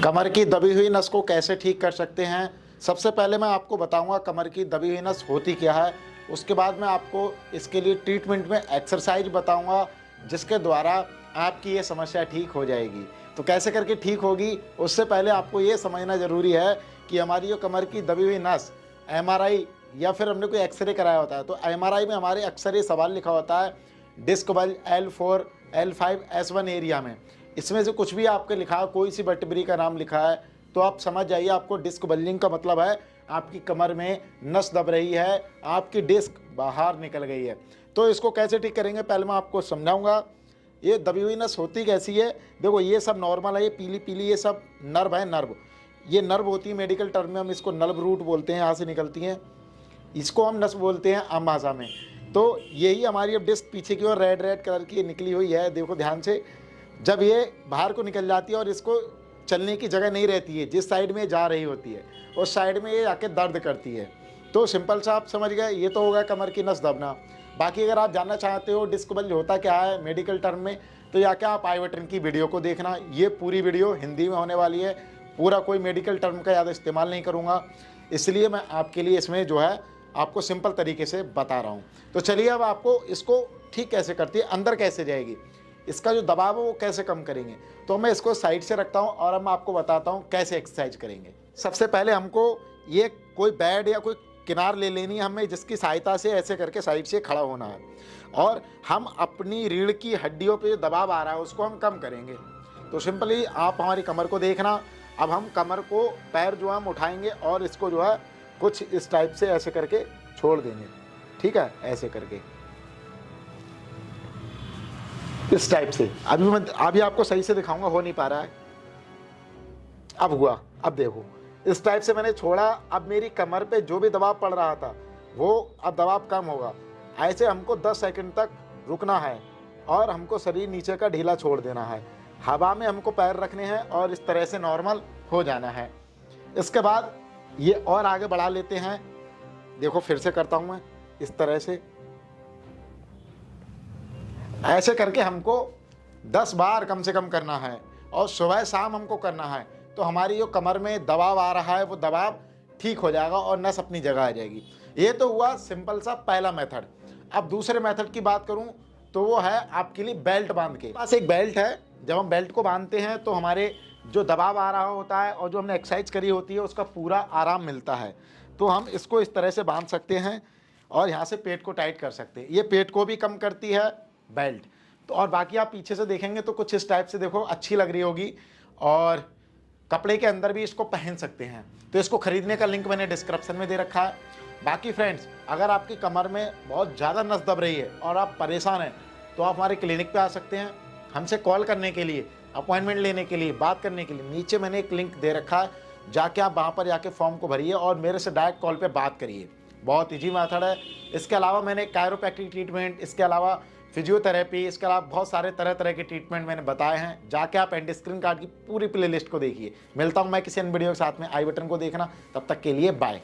कमर की दबी हुई नस को कैसे ठीक कर सकते हैं। सबसे पहले मैं आपको बताऊंगा कमर की दबी हुई नस होती क्या है। उसके बाद मैं आपको इसके लिए ट्रीटमेंट में एक्सरसाइज बताऊंगा जिसके द्वारा आपकी ये समस्या ठीक हो जाएगी। तो कैसे करके ठीक होगी, उससे पहले आपको ये समझना ज़रूरी है कि हमारी जो कमर की दबी हुई नस एमआरआई या फिर हमने कोई एक्सरे कराया होता है तो एमआरआई में हमारे अक्सर ये सवाल लिखा होता है disc bulge L4, L5, S1 area में। इसमें से कुछ भी आपके लिखा है, कोई सी वर्टेब्री का नाम लिखा है तो आप समझ जाइए आपको डिस्क बल्जिंग का मतलब है आपकी कमर में नस दब रही है, आपकी डिस्क बाहर निकल गई है। तो इसको कैसे ठीक करेंगे पहले मैं आपको समझाऊंगा। ये दबी हुई नस होती कैसी है, देखो ये सब नॉर्मल है, ये पीली पीली ये सब नर्व है। नर्व, ये नर्व होती है, मेडिकल टर्म में हम इसको नर्व रूट बोलते हैं, यहाँ से निकलती हैं, इसको हम नस बोलते हैं आम भाषा में। तो यही हमारी अब डिस्क पीछे की ओर रेड रेड कलर की निकली हुई है, देखो ध्यान से। जब ये बाहर को निकल जाती है और इसको चलने की जगह नहीं रहती है, जिस साइड में जा रही होती है उस साइड में ये आके दर्द करती है। तो सिंपल सा आप समझ गए, ये तो होगा कमर की नस दबना। बाकी अगर आप जानना चाहते हो डिस्क बल्ज होता क्या है मेडिकल टर्म में, तो या क्या आप आई बटन की वीडियो को देखना, ये पूरी वीडियो हिंदी में होने वाली है। पूरा कोई मेडिकल टर्म का ज़्यादा इस्तेमाल नहीं करूँगा, इसलिए मैं आपके लिए इसमें जो है आपको सिंपल तरीके से बता रहा हूँ। तो चलिए अब आपको इसको ठीक कैसे करती है, अंदर कैसे जाएगी, इसका जो दबाव है वो कैसे कम करेंगे। तो मैं इसको साइड से रखता हूँ और अब मैं आपको बताता हूँ कैसे एक्सरसाइज करेंगे। सबसे पहले हमको ये कोई बेड या कोई किनार ले लेनी है हमें, जिसकी सहायता से ऐसे करके साइड से खड़ा होना है और हम अपनी रीढ़ की हड्डियों पे जो दबाव आ रहा है उसको हम कम करेंगे। तो सिंपली आप हमारी कमर को देखना। अब हम कमर को पैर जो हम उठाएंगे और इसको जो है कुछ इस टाइप से ऐसे करके छोड़ देंगे, ठीक है, ऐसे करके इस टाइप से। अभी आपको सही से दिखाऊंगा, हो नहीं पा रहा है, अब हुआ। अब देखो इस टाइप से मैंने छोड़ा, अब मेरी कमर पे जो भी दबाव पड़ रहा था वो अब दबाव कम होगा। ऐसे हमको 10 सेकंड तक रुकना है और हमको शरीर नीचे का ढीला छोड़ देना है। हवा में हमको पैर रखने हैं और इस तरह से नॉर्मल हो जाना है। इसके बाद ये और आगे बढ़ा लेते हैं, देखो फिर से करता हूं मैं इस तरह से, ऐसे करके हमको 10 बार कम से कम करना है और सुबह शाम हमको करना है। तो हमारी जो कमर में दबाव आ रहा है वो दबाव ठीक हो जाएगा और नस अपनी जगह आ जाएगी। ये तो हुआ सिंपल सा पहला मेथड। अब दूसरे मेथड की बात करूं तो वो है आपके लिए बेल्ट बांध के। पास एक बेल्ट है, जब हम बेल्ट को बांधते हैं तो हमारे जो दबाव आ रहा होता है और जो हमने एक्सरसाइज करी होती है उसका पूरा आराम मिलता है। तो हम इसको इस तरह से बांध सकते हैं और यहाँ से पेट को टाइट कर सकते हैं। ये पेट को भी कम करती है बेल्ट। तो और बाकी आप पीछे से देखेंगे तो कुछ इस टाइप से देखो, अच्छी लग रही होगी और कपड़े के अंदर भी इसको पहन सकते हैं। तो इसको खरीदने का लिंक मैंने डिस्क्रिप्शन में दे रखा है। बाकी फ्रेंड्स, अगर आपकी कमर में बहुत ज़्यादा नस दब रही है और आप परेशान हैं तो आप हमारे क्लिनिक पे आ सकते हैं। हमसे कॉल करने के लिए, अपॉइंटमेंट लेने के लिए, बात करने के लिए नीचे मैंने एक लिंक दे रखा है, जाके आप वहाँ पर जाके फॉर्म को भरिए और मेरे से डायरेक्ट कॉल पे बात करिए। बहुत ईजी मेथड है। इसके अलावा मैंने कायरोप्रैक्टिक ट्रीटमेंट, इसके अलावा फिजियोथेरेपी, इसके अलावा बहुत सारे तरह तरह के ट्रीटमेंट मैंने बताए हैं। जाके आप एंड स्क्रीन कार्ड की पूरी प्लेलिस्ट को देखिए। मिलता हूँ मैं किसी अन्य वीडियो के साथ में, आई बटन को देखना। तब तक के लिए बाय।